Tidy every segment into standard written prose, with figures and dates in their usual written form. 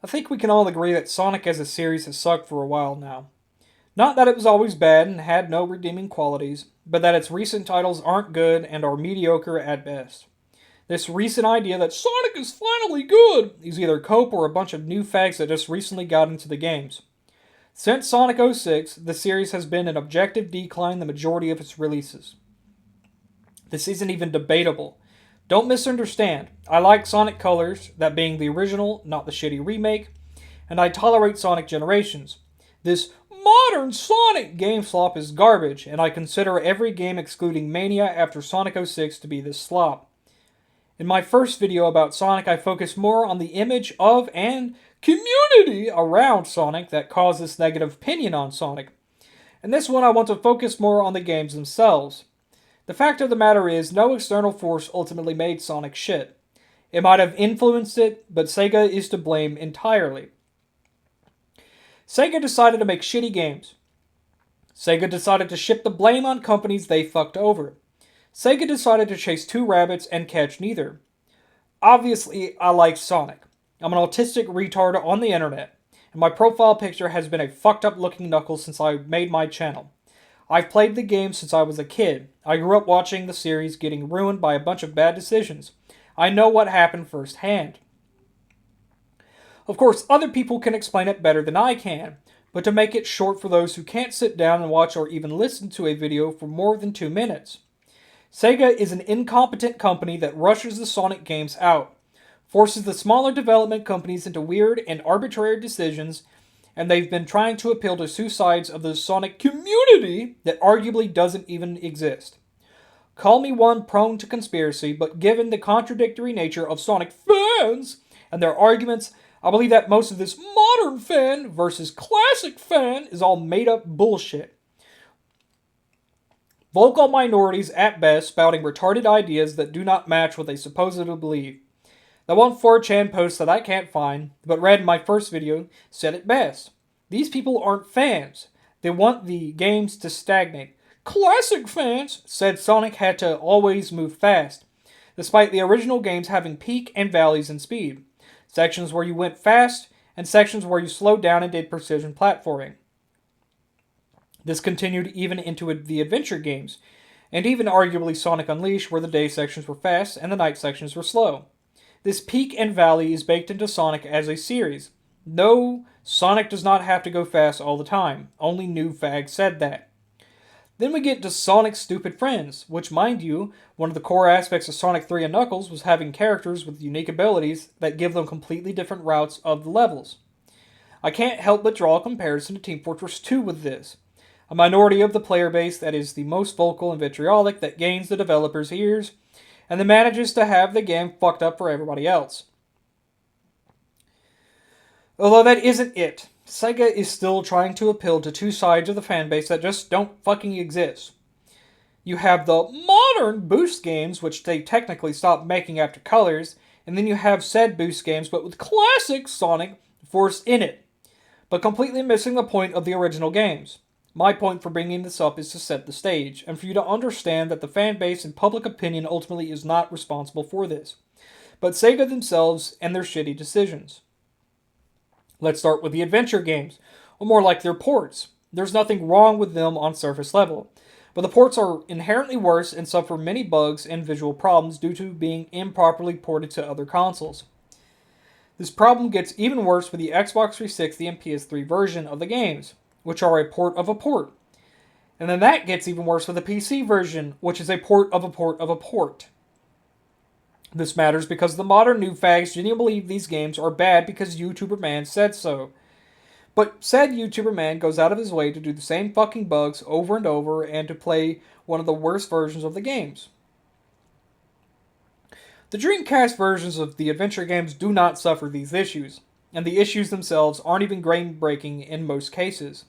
I think we can all agree that Sonic as a series has sucked for a while now. Not that it was always bad and had no redeeming qualities, but that its recent titles aren't good and are mediocre at best. This recent idea that Sonic is finally good is either cope or a bunch of new fags that just recently got into the games. Since Sonic 06, the series has been in objective decline the majority of its releases. This isn't even debatable. Don't misunderstand. I like Sonic Colors, that being the original, not the shitty remake, and I tolerate Sonic Generations. This modern Sonic game slop is garbage, and I consider every game excluding Mania after Sonic 06 to be this slop. In my first video about Sonic, I focused more on the image of and community around Sonic that caused this negative opinion on Sonic. In this one, I want to focus more on the games themselves. The fact of the matter is, no external force ultimately made Sonic shit. It might have influenced it, but Sega is to blame entirely. Sega decided to make shitty games. Sega decided to ship the blame on companies they fucked over. Sega decided to chase two rabbits and catch neither. Obviously, I like Sonic. I'm an autistic retard on the internet, and my profile picture has been a fucked up looking Knuckles since I made my channel. I've played the game since I was a kid. I grew up watching the series getting ruined by a bunch of bad decisions. I know what happened firsthand. Of course, other people can explain it better than I can, but to make it short for those who can't sit down and watch or even listen to a video for more than 2 minutes. Sega is an incompetent company that rushes the Sonic games out, forces the smaller development companies into weird and arbitrary decisions, and they've been trying to appeal to two sides of the Sonic community that arguably doesn't even exist. Call me one prone to conspiracy, but given the contradictory nature of Sonic fans and their arguments, I believe that most of this modern fan versus classic fan is all made up bullshit. Vocal minorities at best spouting retarded ideas that do not match what they supposedly believe. That one 4chan post that I can't find, but read in my first video, said it best. These people aren't fans. They want the games to stagnate. Classic fans said Sonic had to always move fast, despite the original games having peak and valleys in speed. Sections where you went fast, and sections where you slowed down and did precision platforming. This continued even into the adventure games, and even arguably Sonic Unleashed, where the day sections were fast and the night sections were slow. This peak and valley is baked into Sonic as a series. No, Sonic does not have to go fast all the time. Only new fags said that. Then we get to Sonic's stupid friends, which, mind you, one of the core aspects of Sonic 3 and Knuckles was having characters with unique abilities that give them completely different routes of the levels. I can't help but draw a comparison to Team Fortress 2 with this. A minority of the player base that is the most vocal and vitriolic that gains the developers' ears, and then manages to have the game fucked up for everybody else. Although that isn't it. Sega is still trying to appeal to two sides of the fanbase that just don't fucking exist. You have the modern Boost games, which they technically stopped making after Colors, and then you have said Boost games, but with classic Sonic forced in it, but completely missing the point of the original games. My point for bringing this up is to set the stage, and for you to understand that the fanbase and public opinion ultimately is not responsible for this, but Sega themselves and their shitty decisions. Let's start with the adventure games, or more like their ports. There's nothing wrong with them on surface level, but the ports are inherently worse and suffer many bugs and visual problems due to being improperly ported to other consoles. This problem gets even worse with the Xbox 360 and PS3 version of the games, which are a port of a port. And then that gets even worse with the PC version, which is a port of a port of a port. This matters because the modern new fags genuinely believe these games are bad because YouTuber Man said so. But said YouTuber Man goes out of his way to do the same fucking bugs over and over and to play one of the worst versions of the games. The Dreamcast versions of the adventure games do not suffer these issues, and the issues themselves aren't even game-breaking in most cases.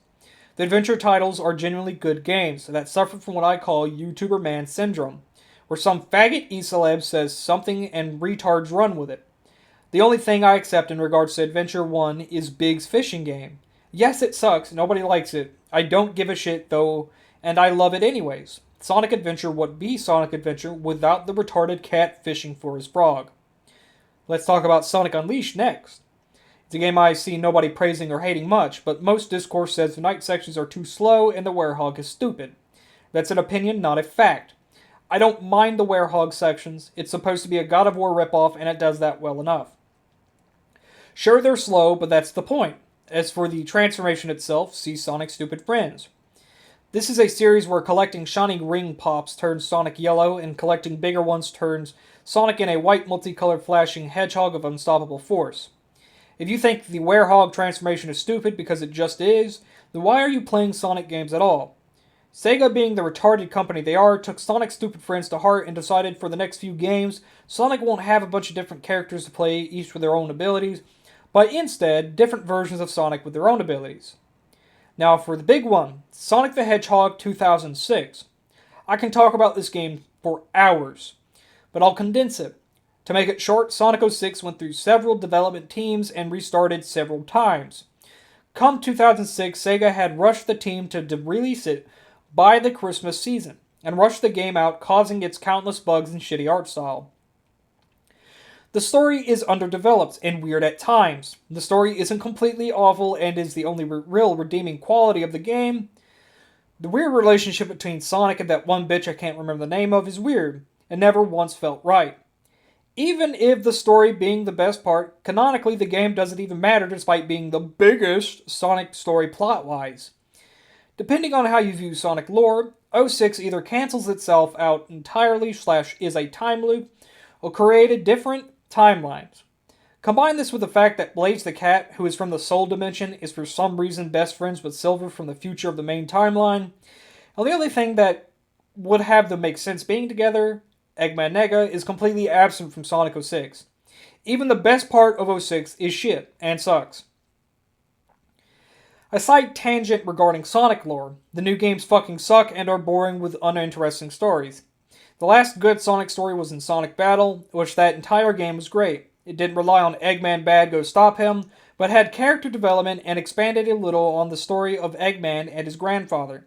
The adventure titles are genuinely good games that suffer from what I call YouTuber Man syndrome, where some faggot e-celeb says something and retards run with it. The only thing I accept in regards to Adventure 1 is Big's fishing game. Yes, it sucks, nobody likes it. I don't give a shit though, and I love it anyways. Sonic Adventure would be Sonic Adventure without the retarded cat fishing for his frog. Let's talk about Sonic Unleashed next. It's a game I see nobody praising or hating much, but most discourse says the night sections are too slow and the werehog is stupid. That's an opinion, not a fact. I don't mind the werehog sections. It's supposed to be a God of War ripoff, and it does that well enough. Sure, they're slow, but that's the point. As for the transformation itself, see Sonic Stupid Friends. This is a series where collecting shiny ring pops turns Sonic yellow, and collecting bigger ones turns Sonic in a white multicolored flashing hedgehog of unstoppable force. If you think the werehog transformation is stupid because it just is, then why are you playing Sonic games at all? Sega, being the retarded company they are, took Sonic Stupid Friends to heart and decided for the next few games, Sonic won't have a bunch of different characters to play, each with their own abilities, but instead, different versions of Sonic with their own abilities. Now for the big one, Sonic the Hedgehog 2006. I can talk about this game for hours, but I'll condense it. To make it short, Sonic 06 went through several development teams and restarted several times. Come 2006, Sega had rushed the team to release it by the Christmas season, and rushed the game out, causing its countless bugs and shitty art style. The story is underdeveloped and weird at times. The story isn't completely awful and is the only real redeeming quality of the game. The weird relationship between Sonic and that one bitch I can't remember the name of is weird, and never once felt right. Even if the story being the best part, canonically the game doesn't even matter despite being the biggest Sonic story plot-wise. Depending on how you view Sonic lore, 06 either cancels itself out entirely / is a time loop, or created different timelines. Combine this with the fact that Blaze the Cat, who is from the Soul Dimension, is for some reason best friends with Silver from the future of the main timeline, and the only thing that would have them make sense being together, Eggman Nega, is completely absent from Sonic 06. Even the best part of 06 is shit, and sucks. A side tangent regarding Sonic lore, the new games fucking suck and are boring with uninteresting stories. The last good Sonic story was in Sonic Battle, which that entire game was great. It didn't rely on Eggman bad go stop him, but had character development and expanded a little on the story of Eggman and his grandfather.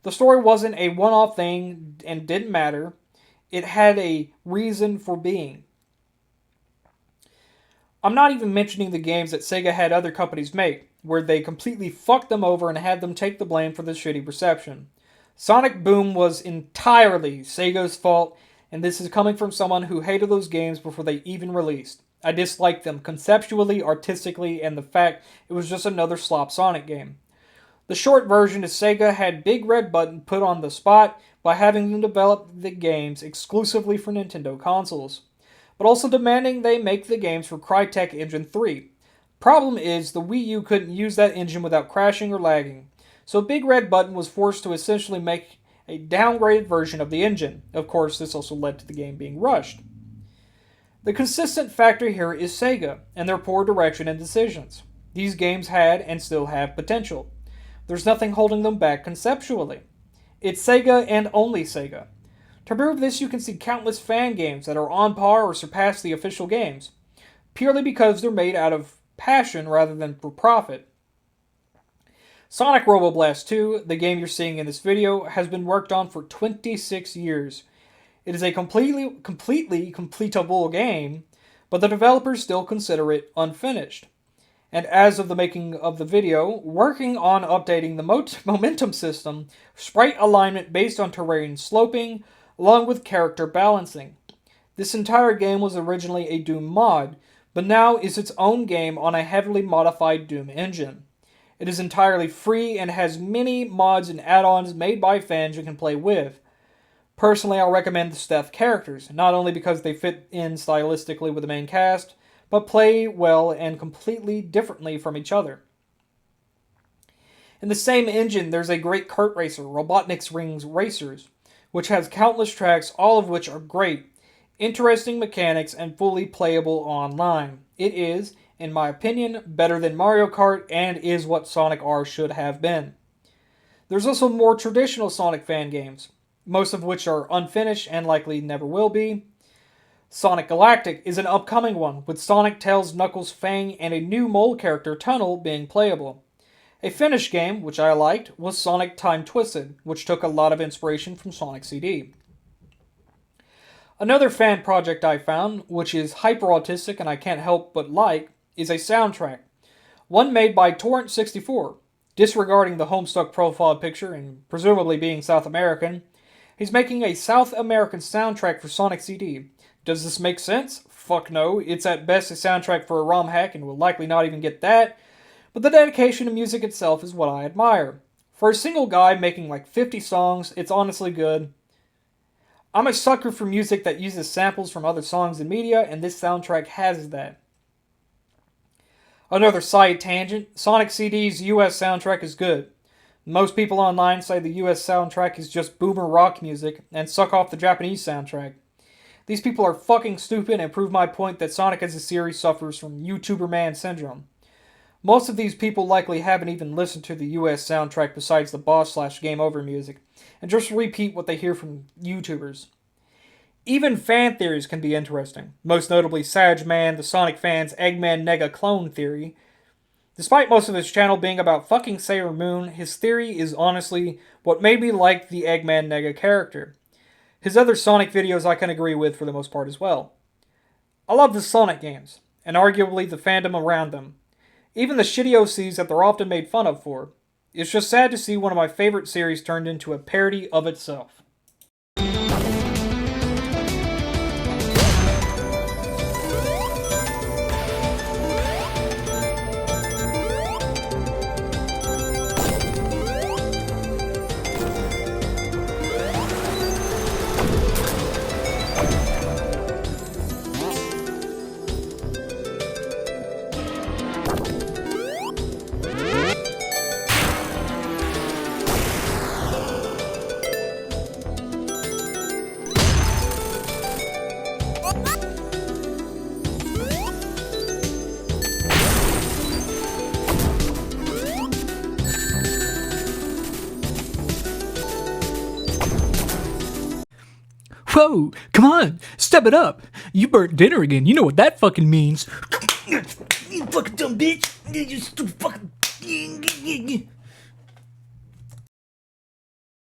The story wasn't a one-off thing and didn't matter. It had a reason for being. I'm not even mentioning the games that Sega had other companies make, where they completely fucked them over and had them take the blame for the shitty reception. Sonic Boom was entirely Sega's fault, and this is coming from someone who hated those games before they even released. I disliked them conceptually, artistically, and the fact it was just another slop Sonic game. The short version is Sega had Big Red Button put on the spot by having them develop the games exclusively for Nintendo consoles, but also demanding they make the games for Crytek Engine 3. Problem is, the Wii U couldn't use that engine without crashing or lagging, so Big Red Button was forced to essentially make a downgraded version of the engine. Of course, this also led to the game being rushed. The consistent factor here is Sega, and their poor direction and decisions. These games had, and still have, potential. There's nothing holding them back conceptually. It's Sega and only Sega. To prove this, you can see countless fan games that are on par or surpass the official games, purely because they're made out of passion rather than for profit. Sonic Robo Blast 2, the game you're seeing in this video, has been worked on for 26 years. It is a completely completable game, but the developers still consider it unfinished. And as of the making of the video, working on updating the momentum system, sprite alignment based on terrain sloping, along with character balancing. This entire game was originally a Doom mod, but now is its own game on a heavily modified Doom engine. It is entirely free and has many mods and add-ons made by fans you can play with. Personally, I'll recommend the Stealth characters, not only because they fit in stylistically with the main cast, but play well and completely differently from each other. In the same engine, there's a great kart racer, Robotnik's Rings Racers, which has countless tracks, all of which are great, interesting mechanics, and fully playable online. It is, in my opinion, better than Mario Kart and is what Sonic R should have been. There's also more traditional Sonic fan games, most of which are unfinished and likely never will be. Sonic Galactic is an upcoming one, with Sonic, Tails, Knuckles, Fang, and a new mole character, Tunnel, being playable. A finished game, which I liked, was Sonic Time Twisted, which took a lot of inspiration from Sonic CD. Another fan project I found, which is hyper-autistic and I can't help but like, is a soundtrack. One made by Torrent 64. Disregarding the Homestuck profile picture and presumably being South American, he's making a South American soundtrack for Sonic CD. Does this make sense? Fuck no. It's at best a soundtrack for a ROM hack and will likely not even get that, but the dedication to music itself is what I admire. For a single guy making like 50 songs, it's honestly good. I'm a sucker for music that uses samples from other songs and media, and this soundtrack has that. Another side tangent, Sonic CD's US soundtrack is good. Most people online say the US soundtrack is just boomer rock music and suck off the Japanese soundtrack. These people are fucking stupid and prove my point that Sonic as a series suffers from YouTuber man syndrome. Most of these people likely haven't even listened to the US soundtrack besides the boss/game over music, and just repeat what they hear from YouTubers. Even fan theories can be interesting, most notably SAJ-Man, the Sonic fans' Eggman Nega clone theory. Despite most of his channel being about fucking Sailor Moon, his theory is honestly what made me like the Eggman Nega character. His other Sonic videos I can agree with for the most part as well. I love the Sonic games, and arguably the fandom around them. Even the shitty OCs that they're often made fun of for. It's just sad to see one of my favorite series turned into a parody of itself. Whoa, come on, step it up. You burnt dinner again. You know what that fucking means. You fucking dumb bitch. You stupid fucking...